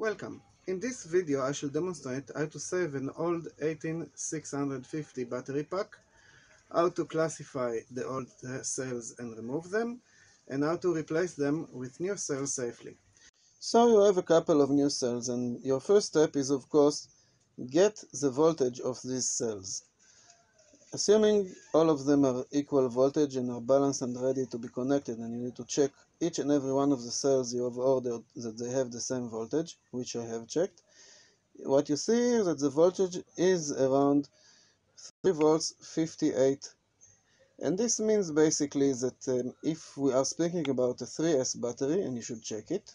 Welcome. In this video I shall demonstrate how to save an old 18650 battery pack, how to classify the old cells and remove them, and how to replace them with new cells safely. So you have a couple of new cells, and your first step is, of course, get the voltage of these cells. Assuming all of them are equal voltage and are balanced and ready to be connected, and you need to check each and every one of the cells you have ordered that they have the same voltage, which I have checked. What you see is that the voltage is around 3 volts 58, and this means basically that if we are speaking about a 3S battery, and you should check it,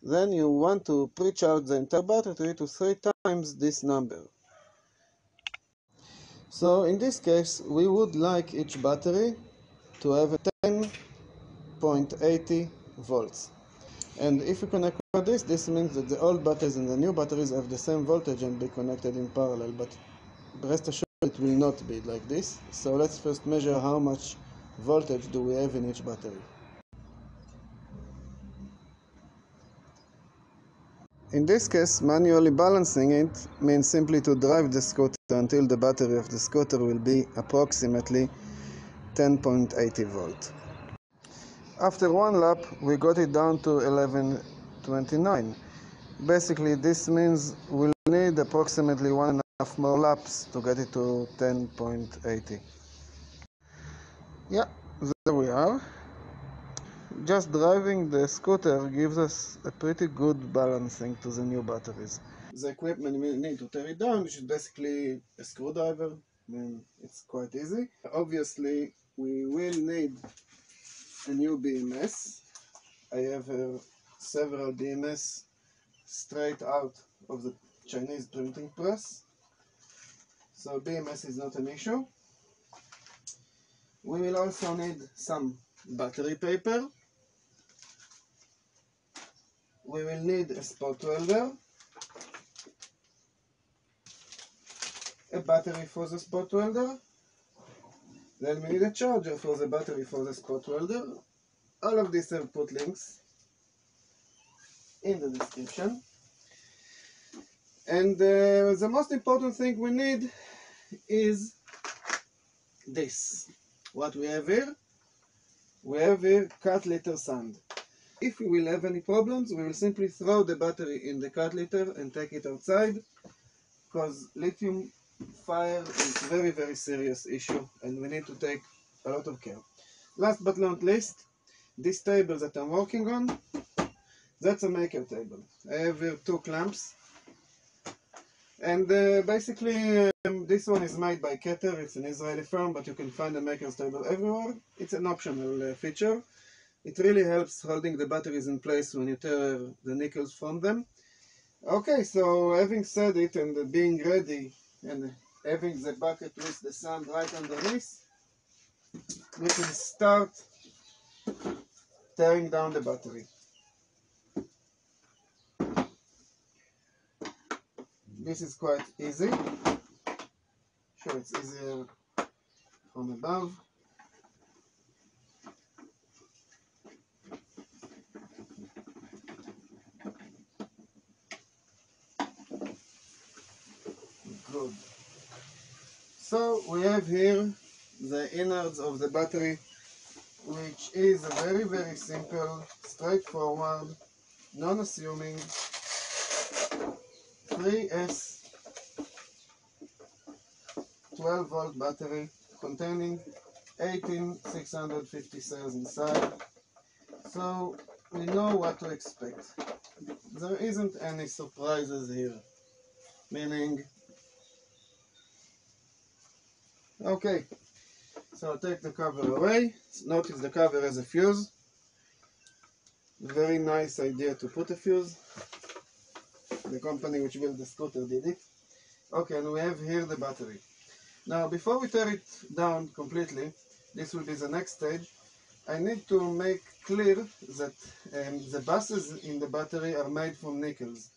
then you want to pre-charge the entire battery to 3 times this number. So in this case, we would like each battery to have a 10.80 volts. And if you connect this means that the old batteries and the new batteries have the same voltage and be connected in parallel, but rest assured it will not be like this. So let's first measure how much voltage do we have in each battery. In this case, manually balancing it means simply to drive the scooter until the battery of the scooter will be approximately 10.80 volt. After one lap, we got it down to 11.29. Basically, this means we'll need approximately 1.5 more laps to get it to 10.80. Yeah, there we are. Just driving the scooter gives us a pretty good balancing to the new batteries. The equipment we need to tear it down, which is basically a screwdriver. I mean, it's quite easy. Obviously, we will need a new BMS. I have several BMS straight out of the Chinese printing press, so BMS is not an issue. We will also need some battery paper. We will need a spot welder, a battery for the spot welder, then we need a charger for the battery for the spot welder. All of these have put links in the description. And the most important thing we need is this. What we have here? We have here cat litter sand. If we will have any problems, we will simply throw the battery in the cat litter and take it outside, because lithium fire is a very, very serious issue and we need to take a lot of care. Last but not least, this table that I'm working on, that's a maker table. I have here 2 clamps, and basically this one is made by Keter. It's an Israeli firm, but you can find a maker's table everywhere. It's an optional feature. It really helps holding the batteries in place when you tear the nickels from them. Okay, so having said it and being ready and having the bucket with the sand right underneath, we can start tearing down the battery. This is quite easy. Sure, it's easier from above. Good. So we have here the innards of the battery, which is a very, very simple, straightforward, non-assuming 3S 12 volt battery containing 18650 cells inside. So we know what to expect. There isn't any surprises here. Meaning, okay, so I'll take the cover away. Notice the cover has a fuse. Very nice idea to put a fuse. The company which built the scooter did it. Okay, and we have here the battery. Now, before we tear it down completely, this will be the next stage, I need to make clear that the buses in the battery are made from nickels.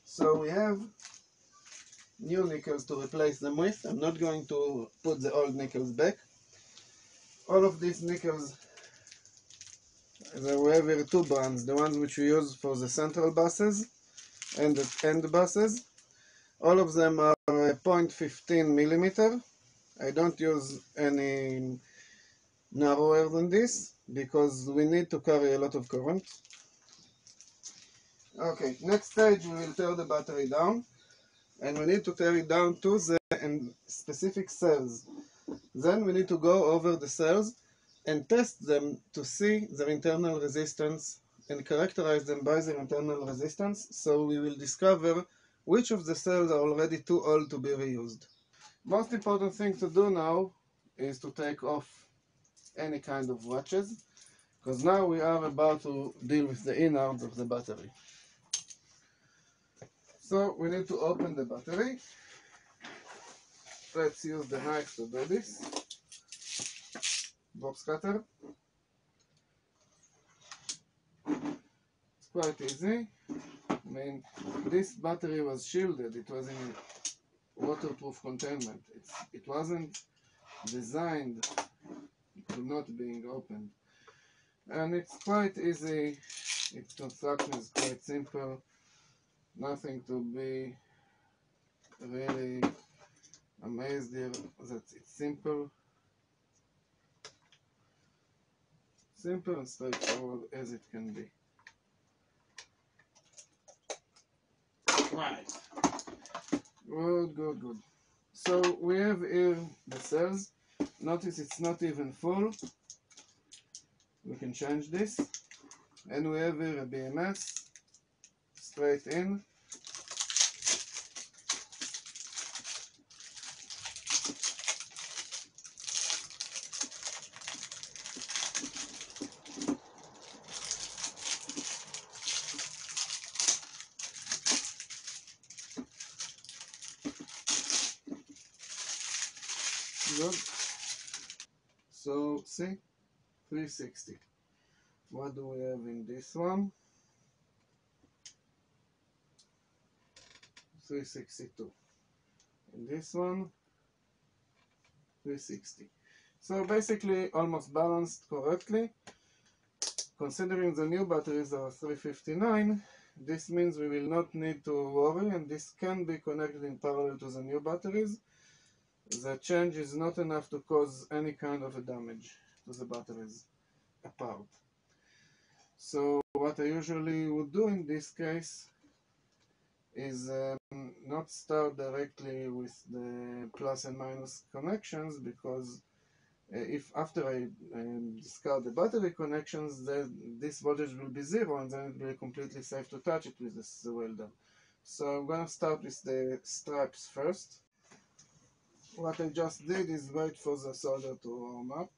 So we have new nickels to replace them with. I'm not going to put the old nickels back. All of these nickels, we have here 2 brands, the ones which we use for the central buses and the buses. All of them are 0.15 millimeter. I don't use any narrower than this because we need to carry a lot of current. Okay, next stage we will tear the battery down, and we need to tear it down to the specific cells. Then we need to go over the cells and test them to see their internal resistance and characterize them by their internal resistance, so we will discover which of the cells are already too old to be reused. Most important thing to do now is to take off any kind of watches, because now we are about to deal with the innards of the battery. So we need to open the battery. Let's use the knife to do this. Box cutter. It's quite easy. I mean, this battery was shielded. It was in waterproof containment. It wasn't designed to not being opened. And it's quite easy. Its construction is quite simple. Nothing to be really amazed here that it's simple. Simple and straightforward as it can be. Right. Good, good, good. So we have here the cells. Notice it's not even full. We can change this. And we have here a BMS straight in. Good. So see, 360. What do we have in this one? 362. In this one, 360. So basically almost balanced correctly. Considering the new batteries are 359, this means we will not need to worry, and this can be connected in parallel to the new batteries. The change is not enough to cause any kind of a damage to the batteries apart. So what I usually would do in this case is not start directly with the plus and minus connections, because if after I discard the battery connections, then this voltage will be zero, and then it will be completely safe to touch it with the welder. So I'm going to start with the stripes first. What I just did is wait for the solder to warm up.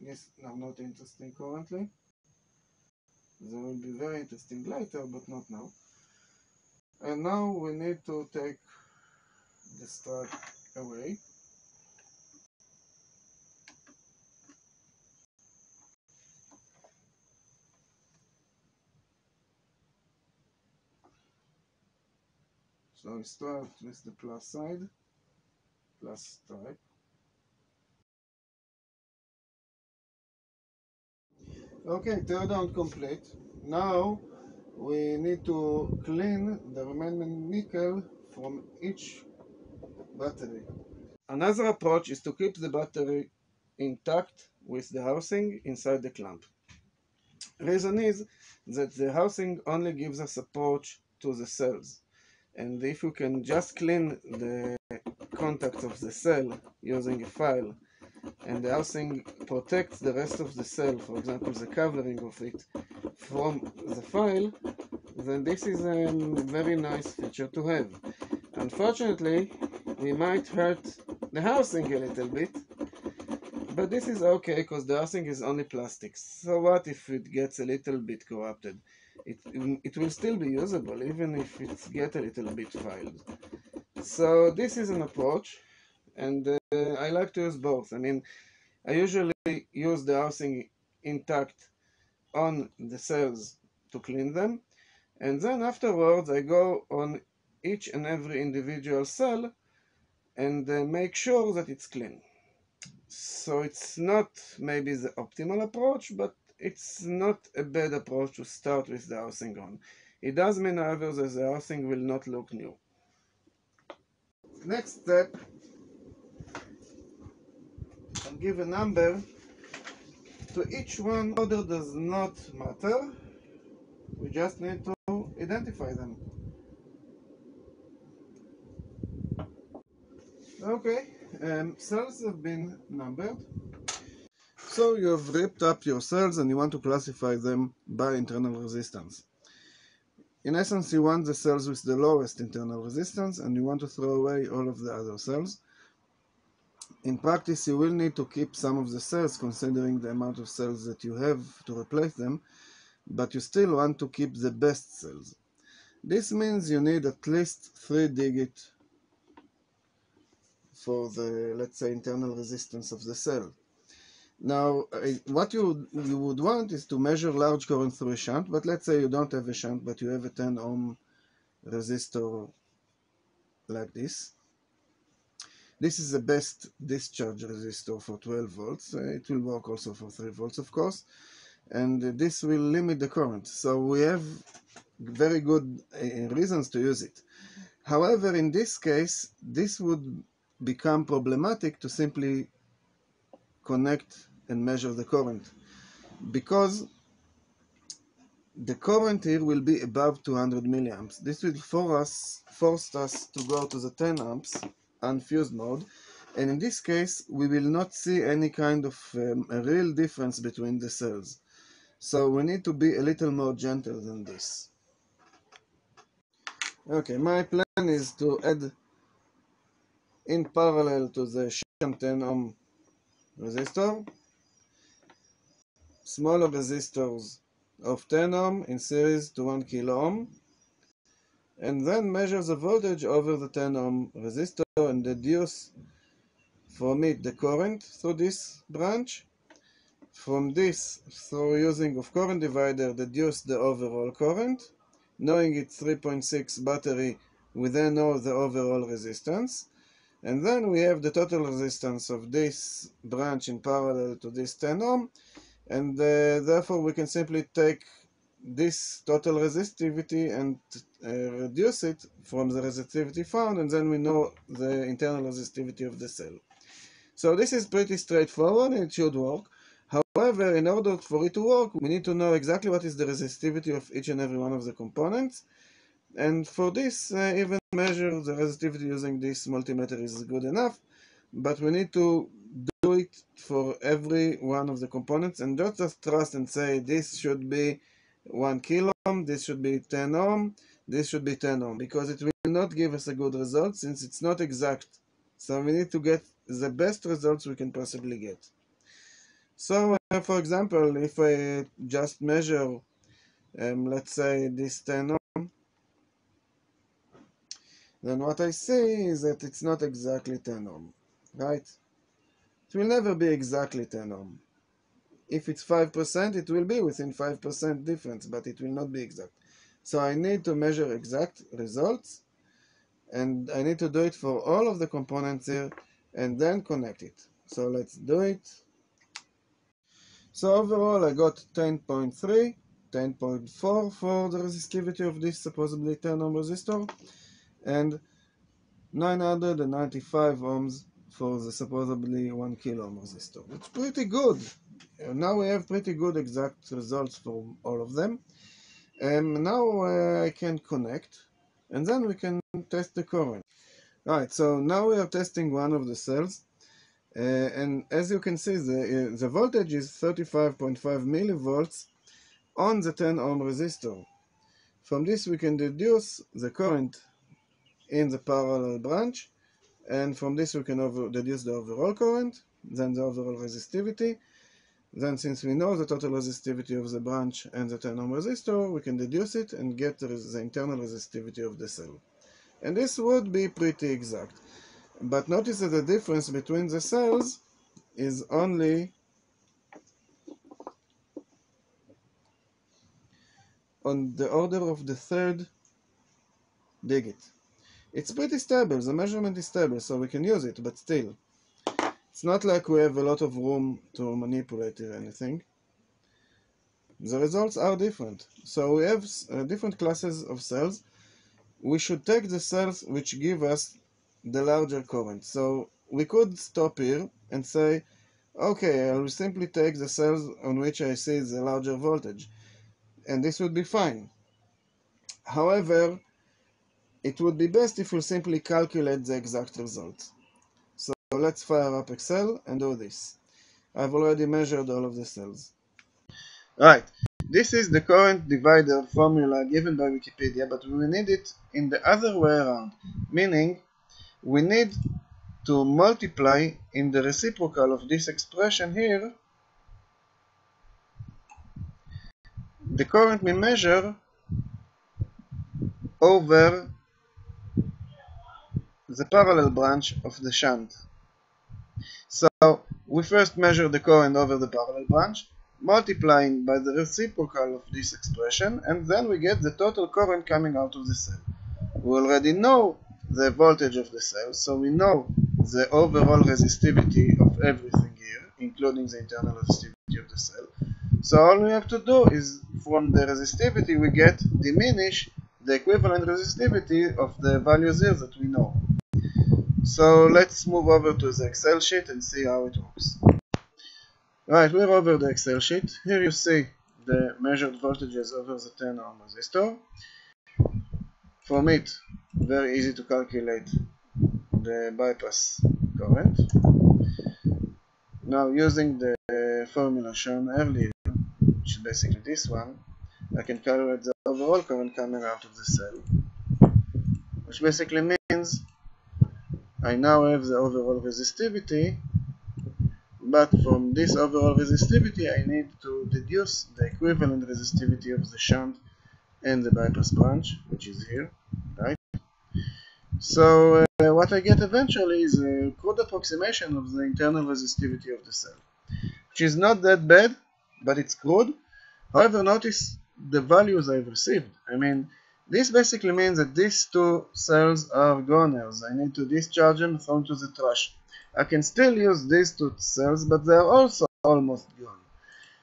These are not interesting currently. They will be very interesting later, but not now. And now we need to take the stripe away. So we start with the plus side, plus stripe. Okay, tear down complete. Now we need to clean the remaining nickel from each battery. Another approach is to keep the battery intact with the housing inside the clamp. Reason is that the housing only gives us approach to the cells, and if you can just clean the contacts of the cell using a file, and the housing protects the rest of the cell, for example the covering of it, from the file, then this is a very nice feature to have. Unfortunately, we might hurt the housing a little bit, but this is okay because the housing is only plastic. So what if it gets a little bit corrupted? It will still be usable even if it gets a little bit filed. So this is an approach, and I like to use both. I mean, I usually use the housing intact on the cells to clean them, and then afterwards I go on each and every individual cell and make sure that it's clean. So it's not maybe the optimal approach, but it's not a bad approach to start with the housing on. It does mean, however, that the earthing will not look new. Next step, I'll give a number to each one. Order does not matter. We just need to identify them. Okay, cells have been numbered. So you have ripped up your cells and you want to classify them by internal resistance. In essence, you want the cells with the lowest internal resistance and you want to throw away all of the other cells. In practice, you will need to keep some of the cells considering the amount of cells that you have to replace them, but you still want to keep the best cells. This means you need at least 3 digits for the, let's say, internal resistance of the cell. Now, what you would want is to measure large current through a shunt, but let's say you don't have a shunt, but you have a 10 ohm resistor like this. This is the best discharge resistor for 12 volts. It will work also for 3 volts, of course, and this will limit the current. So we have very good reasons to use it. However, in this case, this would become problematic to simply connect and measure the current, because the current here will be above 200 milliamps. This will force us to go to the 10 amps unfused mode, and in this case we will not see any kind of a real difference between the cells. So we need to be a little more gentle than this. Okay, my plan is to add in parallel to the shunt 10 ohm resistor smaller resistors of 10 ohm in series to 1 kilo ohm, and then measure the voltage over the 10 ohm resistor and deduce from it the current through this branch. From this, through using of current divider, deduce the overall current. Knowing it's 3.6 battery, we then know the overall resistance. And then we have the total resistance of this branch in parallel to this 10 ohm, and therefore we can simply take this total resistivity and reduce it from the resistivity found, and then we know the internal resistivity of the cell. So this is pretty straightforward and it should work. However, in order for it to work, we need to know exactly what is the resistivity of each and every one of the components. And for this, even measure the resistivity using this multimeter is good enough, but we need to do it for every one of the components and not just trust and say this should be 1 kilo ohm, this should be 10 ohm, this should be 10 ohm, because it will not give us a good result since it's not exact. So we need to get the best results we can possibly get. So for example, if I just measure let's say this 10 ohm, then what I see is that it's not exactly 10 ohm, right? It will never be exactly 10 ohm. If it's 5%, it will be within 5% difference, but it will not be exact. So I need to measure exact results, and I need to do it for all of the components here, and then connect it. So let's do it. So overall I got 10.3, 10.4 for the resistivity of this supposedly 10 ohm resistor, and 995 ohms for the supposedly 1 kilo ohm resistor. It's pretty good. Now we have pretty good exact results for all of them. And now I can connect, and then we can test the current. Right, so now we are testing one of the cells, and as you can see, the voltage is 35.5 millivolts on the 10 ohm resistor. From this we can deduce the current in the parallel branch, and from this we can deduce the overall current, then the overall resistivity. Then since we know the total resistivity of the branch and the 10 ohm resistor, we can deduce it and get the internal resistivity of the cell. And this would be pretty exact. But notice that the difference between the cells is only on the order of the third digit. It's pretty stable, the measurement is stable, so we can use it, but still. It's not like we have a lot of room to manipulate or anything. the results are different. So we have different classes of cells. We should take the cells which give us the larger current. So we could stop here and say, okay, I will simply take the cells on which I see the larger voltage, and this would be fine. However, it would be best if we simply calculate the exact result. So let's fire up Excel and do this. I've already measured all of the cells. Right, this is the current divider formula given by Wikipedia, but we need it in the other way around, meaning we need to multiply in the reciprocal of this expression here the current we measure over the parallel branch of the shunt. So we first measure the current over the parallel branch, multiplying by the reciprocal of this expression, and then we get the total current coming out of the cell. We already know the voltage of the cell, so we know the overall resistivity of everything here, including the internal resistivity of the cell. So all we have to do is, from the resistivity we get, diminish the equivalent resistivity of the values here that we know. So let's move over to the Excel sheet and see how it works. Right, we're over the Excel sheet. Here you see the measured voltages over the 10 ohm resistor. From it, very easy to calculate the bypass current. Now, using the formula shown earlier, which is basically this one, I can calculate the overall current coming out of the cell, which basically means I now have the overall resistivity, but from this overall resistivity I need to deduce the equivalent resistivity of the shunt and the bypass branch, which is here, right? So what I get eventually is a crude approximation of the internal resistivity of the cell, which is not that bad, but it's crude. However, notice the values I've received. I mean, this basically means that these two cells are goners. I need to discharge them, throw into the trash. I can still use these two cells, but they're also almost gone.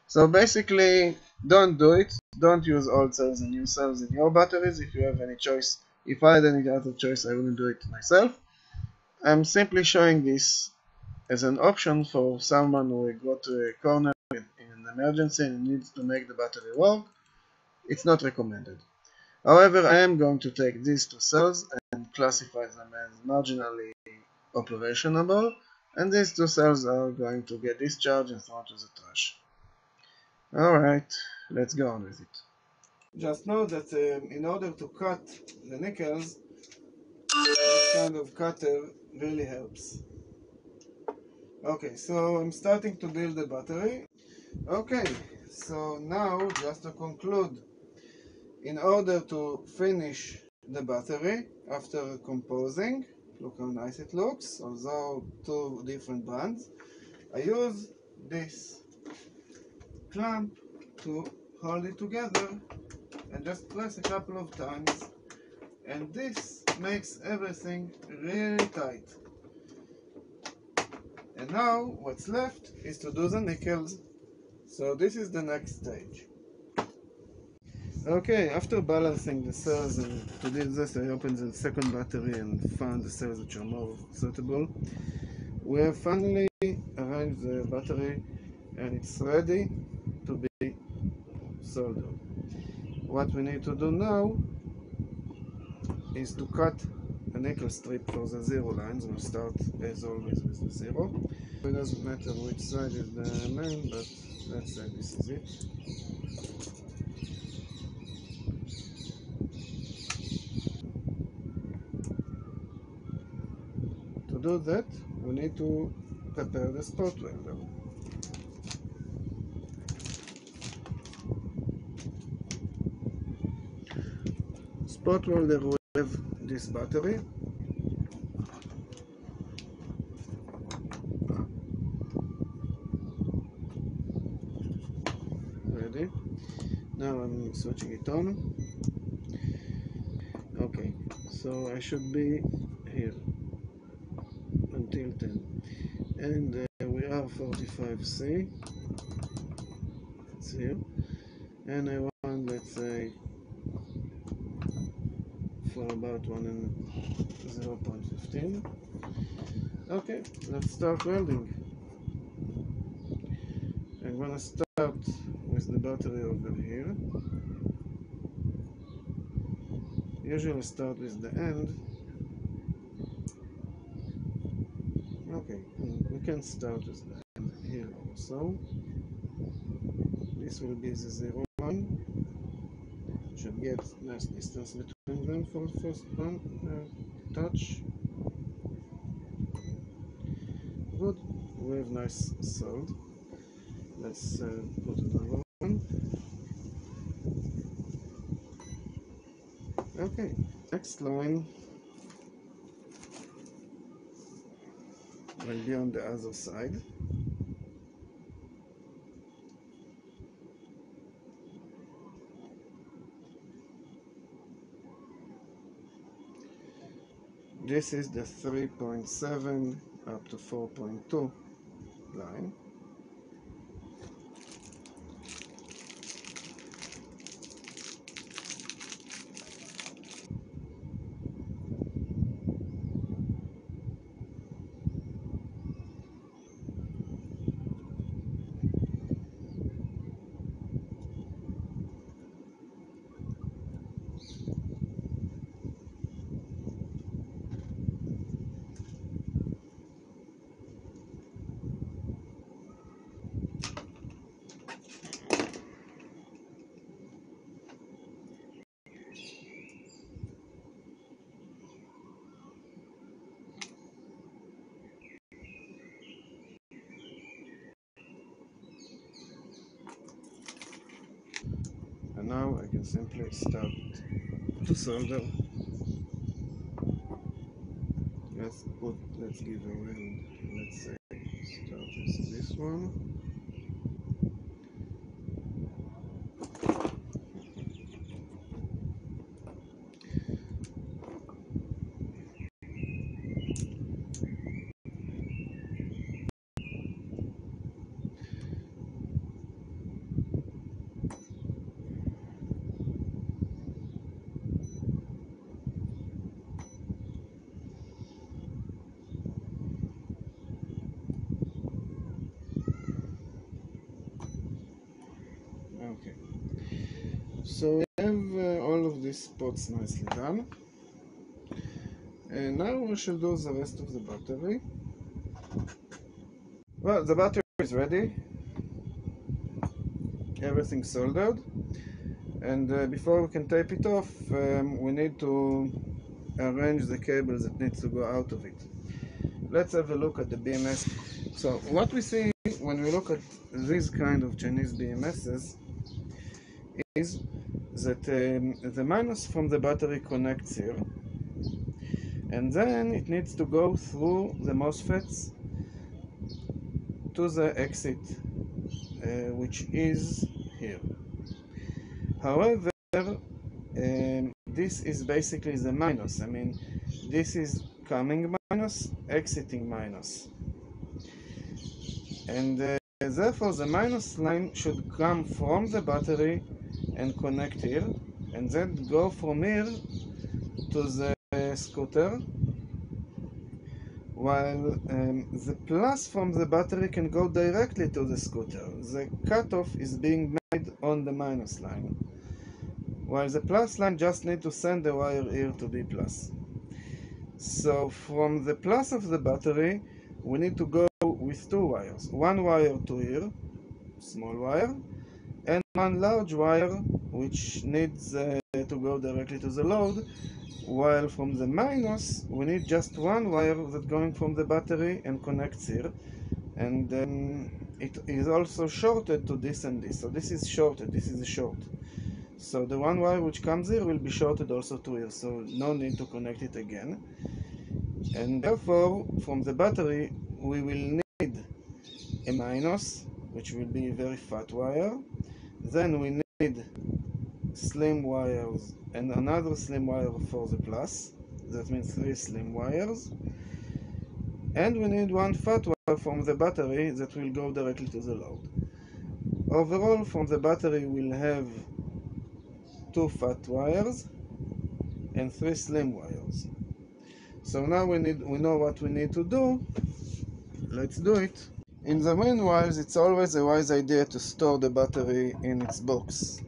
So basically, don't do it. Don't use old cells and new cells in your batteries if you have any choice. If I had any other choice, I wouldn't do it myself. I'm simply showing this as an option for someone who got to a corner in an emergency and needs to make the battery work. It's not recommended. However, I am going to take these two cells and classify them as marginally operationable, and these two cells are going to get discharged and thrown to the trash. Alright, let's go on with it. Just know that in order to cut the nickels, this kind of cutter really helps. Okay, so I'm starting to build the battery. Okay, so now just to conclude, in order to finish the battery after composing, look how nice it looks, although two different brands, I use this clamp to hold it together and just press a couple of times, and this makes everything really tight. And now what's left is to do the nickels. So this is the next stage. Okay, after balancing the cells and to do this, I opened the second battery and found the cells which are more suitable. We have finally arranged the battery and it's ready to be soldered. What we need to do now is to cut a nickel strip for the zero lines. We'll start as always with the zero. It doesn't matter which side is the main, but let's say this is it. To do that, we need to prepare the spot welder. Spot welder will have this battery. Ready? Now I'm switching it on. Okay, so I should be here until 10. And we are 45C. It's here. and I want, let's say, for about 1 and 0.15. Okay, let's start welding. I'm gonna start with the battery over here. Usually start with the end. Okay, we can start with the end here also. This will be the 0, 1. Should get nice distance between them for the first one touch. Good, we have nice solid. Let's put another one. Okay, next line will be on the other side. This is the 3.7 up to 4.2 line. And now I can simply start to solder. Let's give a weld. Let's say start with this one. Okay, so we have all of these spots nicely done, and now we should do the rest of the battery. Well, the battery is ready, everything soldered, and before we can tape it off, we need to arrange the cable that needs to go out of it. Let's have a look at the BMS. So what we see when we look at these kind of Chinese BMSs is that the minus from the battery connects here, and then it needs to go through the MOSFETs to the exit, which is here. However, this is basically the minus. I mean, this is coming minus, exiting minus, and therefore the minus line should come from the battery and connect here, and then go from here to the scooter, while the plus from the battery can go directly to the scooter. The cutoff is being made on the minus line, while the plus line just need to send the wire here to B plus. So from the plus of the battery, we need to go with two wires. One wire to here, small wire, and one large wire which needs to go directly to the load, while from the minus we need just one wire that's going from the battery and connects here, and it is also shorted to this and this. So this is shorted, this is a short. So the one wire which comes here will be shorted also to here, so no need to connect it again. And therefore from the battery we will need a minus, which will be a very fat wire. Then we need slim wires and another slim wire for the plus. That means 3 slim wires. And we need one fat wire from the battery that will go directly to the load. Overall, from the battery we'll have 2 fat wires and 3 slim wires. So now we know what we need to do. Let's do it. In the meanwhile, it's always a wise idea to store the battery in its box.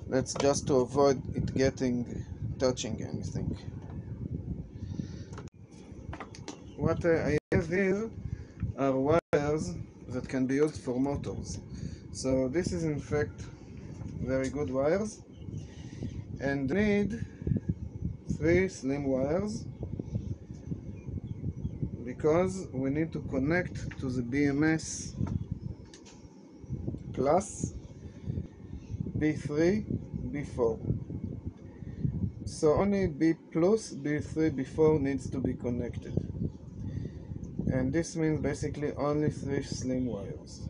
That's just to avoid it touching anything. What I have here are wires that can be used for motors. So this is in fact very good wires, and need 3 slim wires because we need to connect to the BMS plus B3, B4. So only B plus, B3, B4 needs to be connected. And this means basically only 3 slim wires.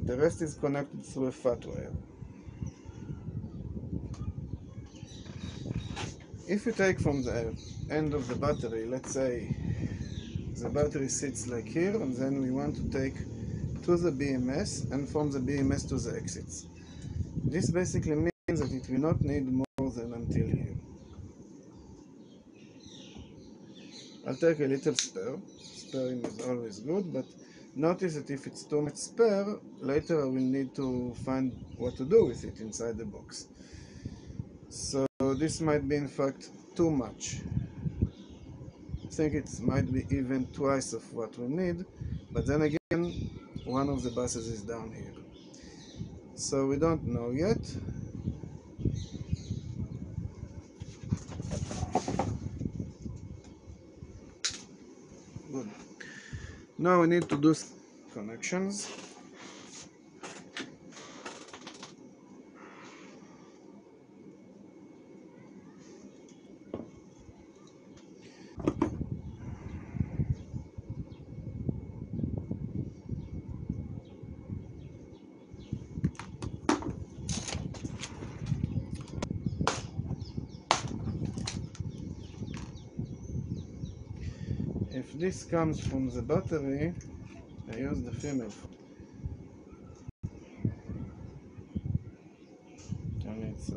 The rest is connected through a fat wire. If you take from the end of the battery, let's say the battery sits like here, and then we want to take to the BMS and from the BMS to the exits. This basically means that it will not need more than until here. I'll take a little spare. Sparing is always good, but notice that if it's too much spare, later I will need to find what to do with it inside the box. So this might be in fact too much. I think it might be even twice of what we need, but then again, one of the buses is down here. So we don't know yet. Good. Now we need to do connections. If this comes from the battery, I use the female. Turn it so.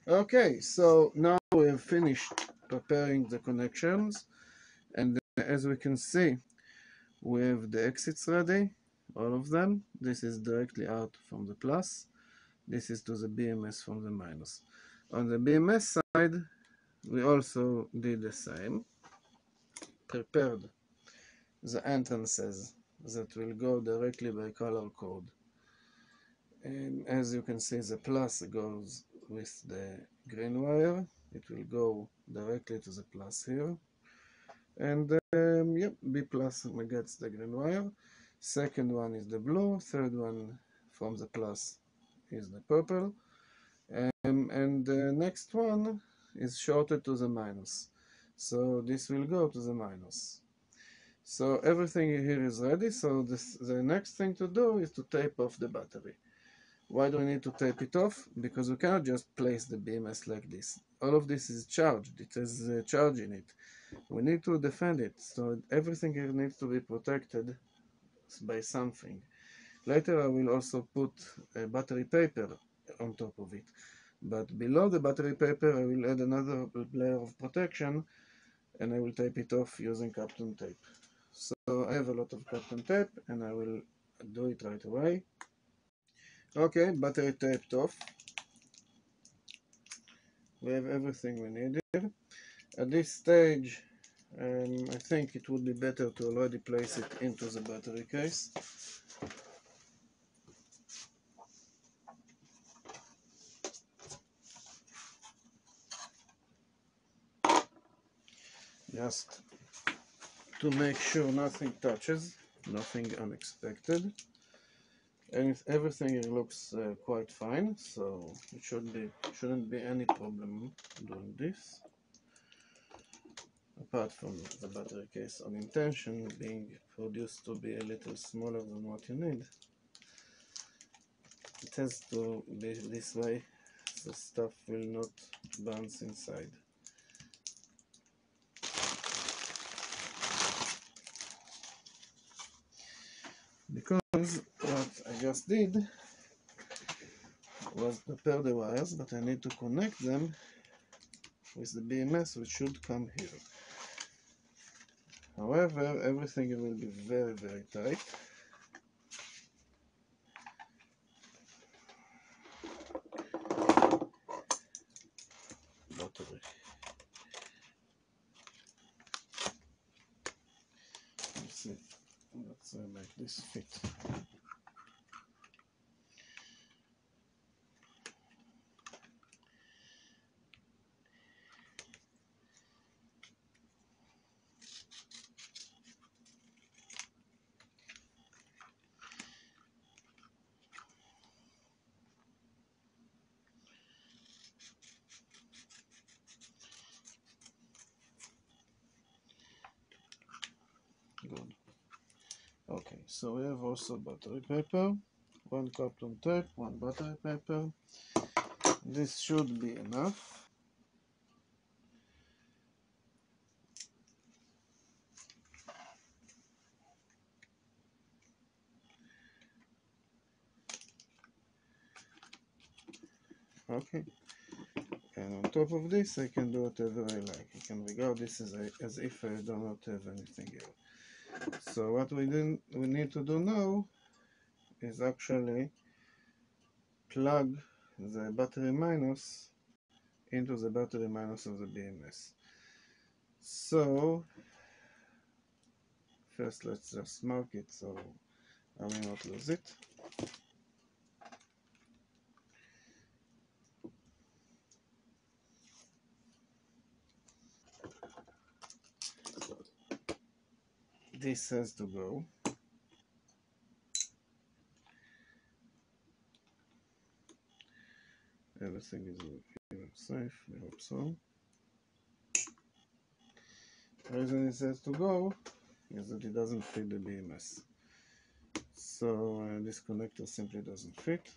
Okay, so now we have finished preparing the connections, and as we can see, we have the exits ready, all of them. This is directly out from the plus. This is to the BMS from the minus. On the BMS side, we also did the same. Prepared the entrances that will go directly by color code. And as you can see, the plus goes with the green wire. It will go directly to the plus here. And yep, B plus gets the green wire. Second one is the blue. Third one from the plus is the purple. And the next one is shorted to the minus. So this will go to the minus. So everything here is ready. So the next thing to do is to tape off the battery. Why do we need to tape it off? Because we cannot just place the BMS like this. All of this is charged. It has charge in it. We need to defend it. So everything here needs to be protected by something. Later I will also put a battery paper on top of it. But below the battery paper I will add another layer of protection, and I will tape it off using Kapton tape. So I have a lot of Kapton tape and I will do it right away. Okay, battery taped off. We have everything we need here. At this stage, I think it would be better to already place it into the battery case. Just to make sure nothing touches, nothing unexpected. And everything here looks quite fine, so it shouldn't be any problem doing this. apart from the battery case on intention being produced to be a little smaller than what you need, it has to be this way. The stuff will not bounce inside. Because what I just did was prepare the wires, but I need to connect them with the BMS, which should come here. However, everything will be very, very tight. Battery. Let's make this fit. Good. Okay, so we have also battery paper, one carton tape, one battery paper. This should be enough. Okay, and on top of this I can do whatever I like. I can regard this as if I do not have anything here. So what we need to do now is actually plug the battery minus into the battery minus of the BMS. So first let's just mark it so I will not lose it. This has to go. Everything is safe, I hope so. The reason it has to go is that it doesn't fit the BMS. So this connector simply doesn't fit.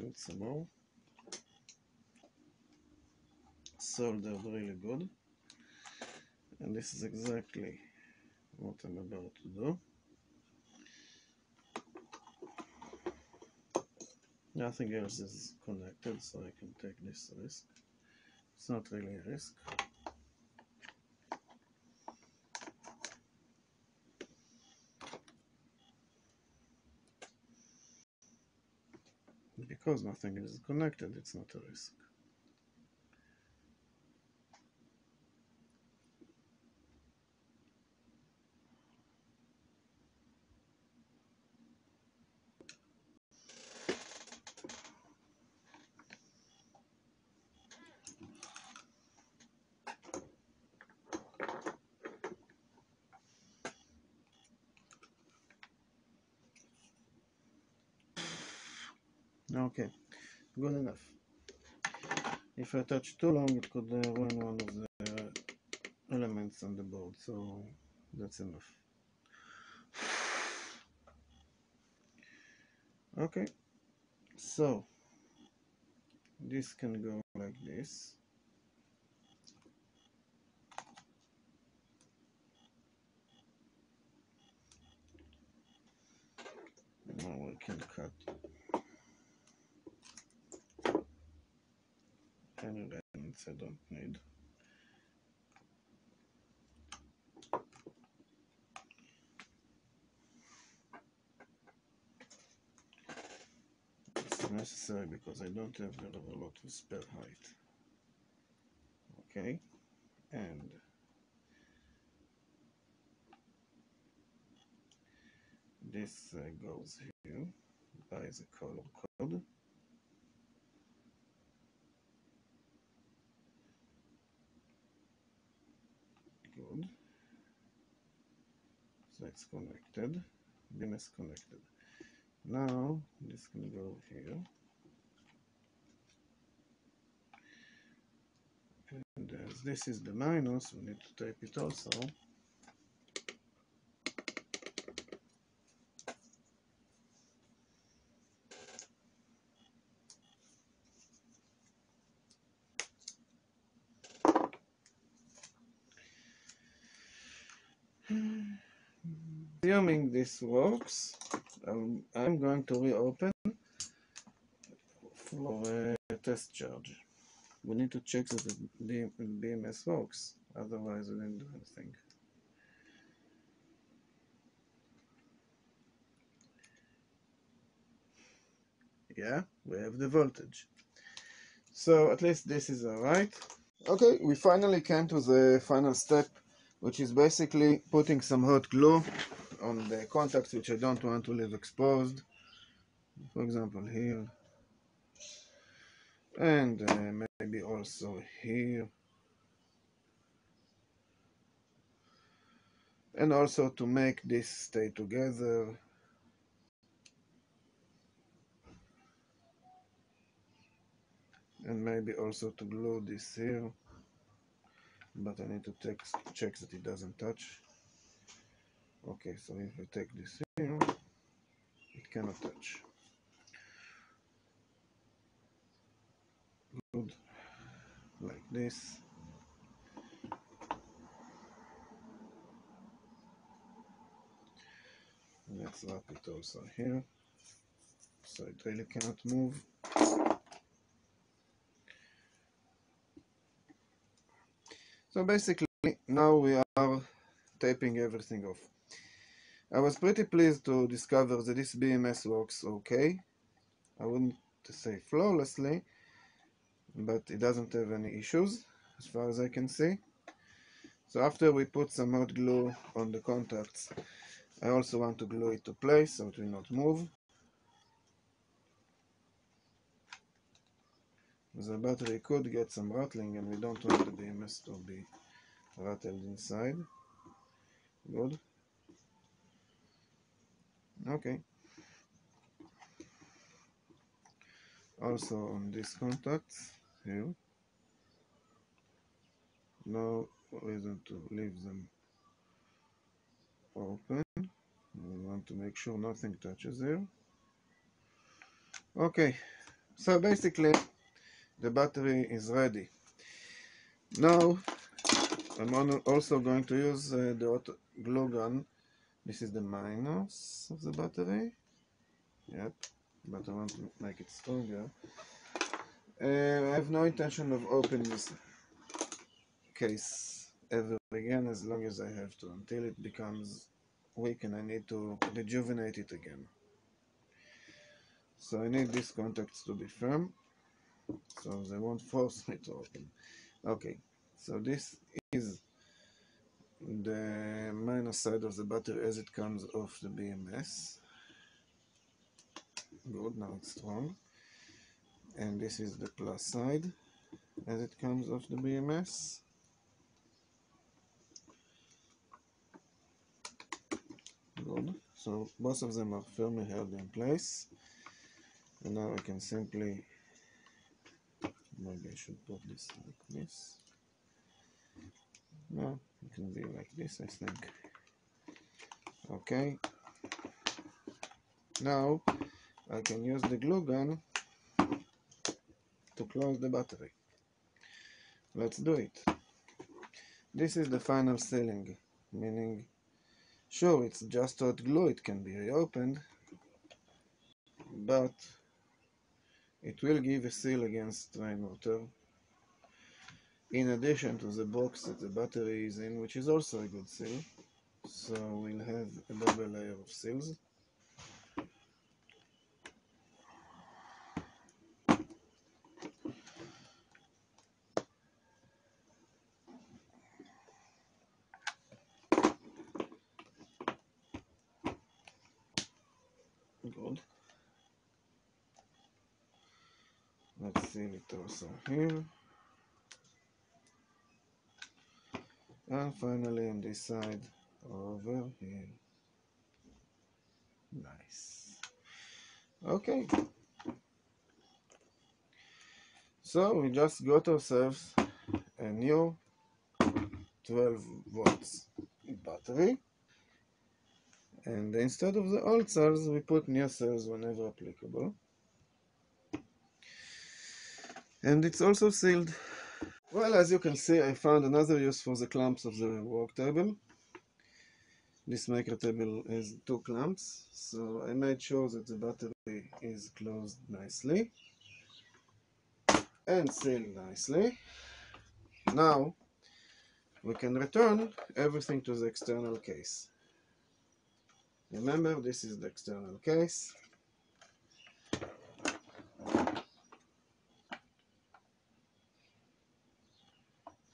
Need some more. Soldered really good. And this is exactly what I'm about to do. Nothing else is connected, so I can take this risk. It's not really a risk. Because nothing is connected, it's not a risk. Okay, good enough. If I touch too long, it could ruin one of the elements on the board, so that's enough. Okay, so this can go like this. Now we can cut any length. sides I don't need. It's necessary because I don't have a lot of spare height. Okay, and this goes here by the color code. Good. So it's connected. BIM is connected. Now this can go here. And as this is the minus, we need to tape it also. Assuming this works, I'm going to reopen for a test charge. We need to check that the BMS works, otherwise we didn't do anything. Yeah, we have the voltage. So at least this is alright. Okay, we finally came to the final step, which is basically putting some hot glue on the contacts which I don't want to leave exposed. For example here. And maybe also here. And also to make this stay together. And maybe also to glue this here. But I need to check that it doesn't touch. Okay, so if I take this here, it cannot touch. Good. Like this. Let's wrap it also here. So it really cannot move. So basically, now we are taping everything off. I was pretty pleased to discover that this BMS works okay. I wouldn't say flawlessly, but it doesn't have any issues as far as I can see. So after we put some hot glue on the contacts, I also want to glue it to place so it will not move. The battery could get some rattling and we don't want the BMS to be rattled inside. Good. Okay. Also on these contacts here, no reason to leave them open. We want to make sure nothing touches here. Okay, so basically the battery is ready. Now I'm also going to use the glue gun. This is the minus of the battery. Yep, but I want to make it stronger. I have no intention of opening this case ever again, as long as I have to, until it becomes weak and I need to rejuvenate it again. So I need these contacts to be firm, so they won't force me to open. Okay, so this is the minus side of the battery as it comes off the BMS. Good, now it's strong. And this is the plus side as it comes off the BMS. Good, so both of them are firmly held in place. And now I can simply, maybe I should put this like this. No, it can be like this, I think. Okay. Now I can use the glue gun to close the battery. Let's do it. This is the final sealing, meaning, sure, it's just hot glue, it can be reopened, but it will give a seal against rainwater. in addition to the box that the battery is in, which is also a good seal. So we'll have a double layer of seals. Good. Let's seal it also here. And finally on this side over here. Nice. Okay. So we just got ourselves a new 12 volts battery. And instead of the old cells, we put new cells whenever applicable. And it's also sealed. Well, as you can see, I found another use for the clamps of the work table. This maker table has 2 clamps, so I made sure that the battery is closed nicely and sealed nicely. Now we can return everything to the external case. Remember, this is the external case.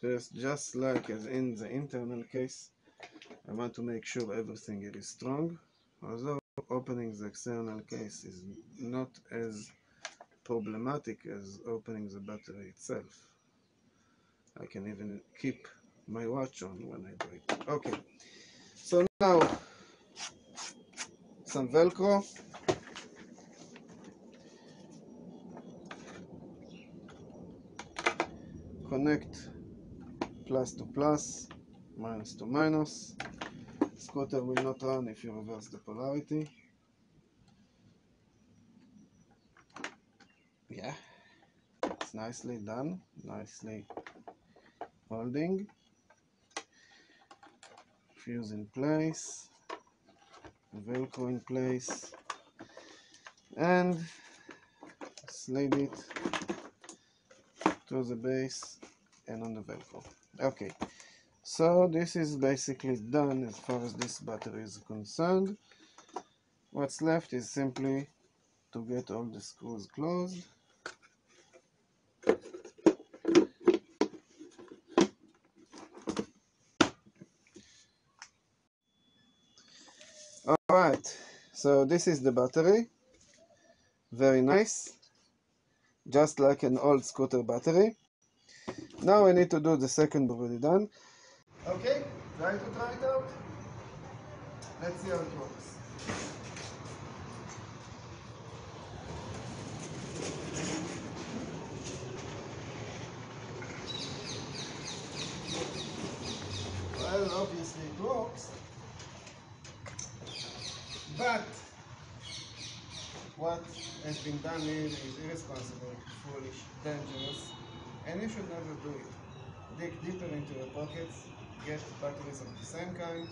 First, just like as in the internal case, I want to make sure everything here is strong. Although opening the external case is not as problematic as opening the battery itself. I can even keep my watch on when I do it. Okay, so now some Velcro. Connect plus to plus, minus to minus. Scooter will not run if you reverse the polarity. Yeah, it's nicely done, nicely holding. Fuse in place, Velcro in place, and slide it to the base and on the Velcro. Okay, so this is basically done as far as this battery is concerned. What's left is simply to get all the screws closed. Alright, so this is the battery. Very nice, just like an old scooter battery. Now I need to do the second already done. Okay, try it out. Let's see how it works. Well, obviously it works, but what has been done here is irresponsible, foolish, dangerous, and you should never do it. Dig deeper into your pockets, get batteries of the same kind,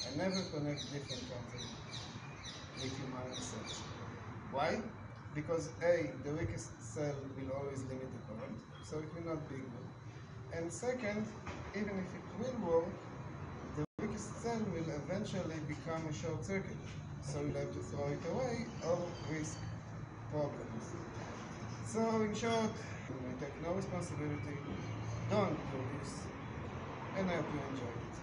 and never connect different kinds of lithium-ion cells. Why? Because A, the weakest cell will always limit the current, so it will not be good. And second, even if it will work, the weakest cell will eventually become a short circuit, so you'll have to throw it away or risk problems. So in short, we take no responsibility, don't do this, and I hope you enjoy it.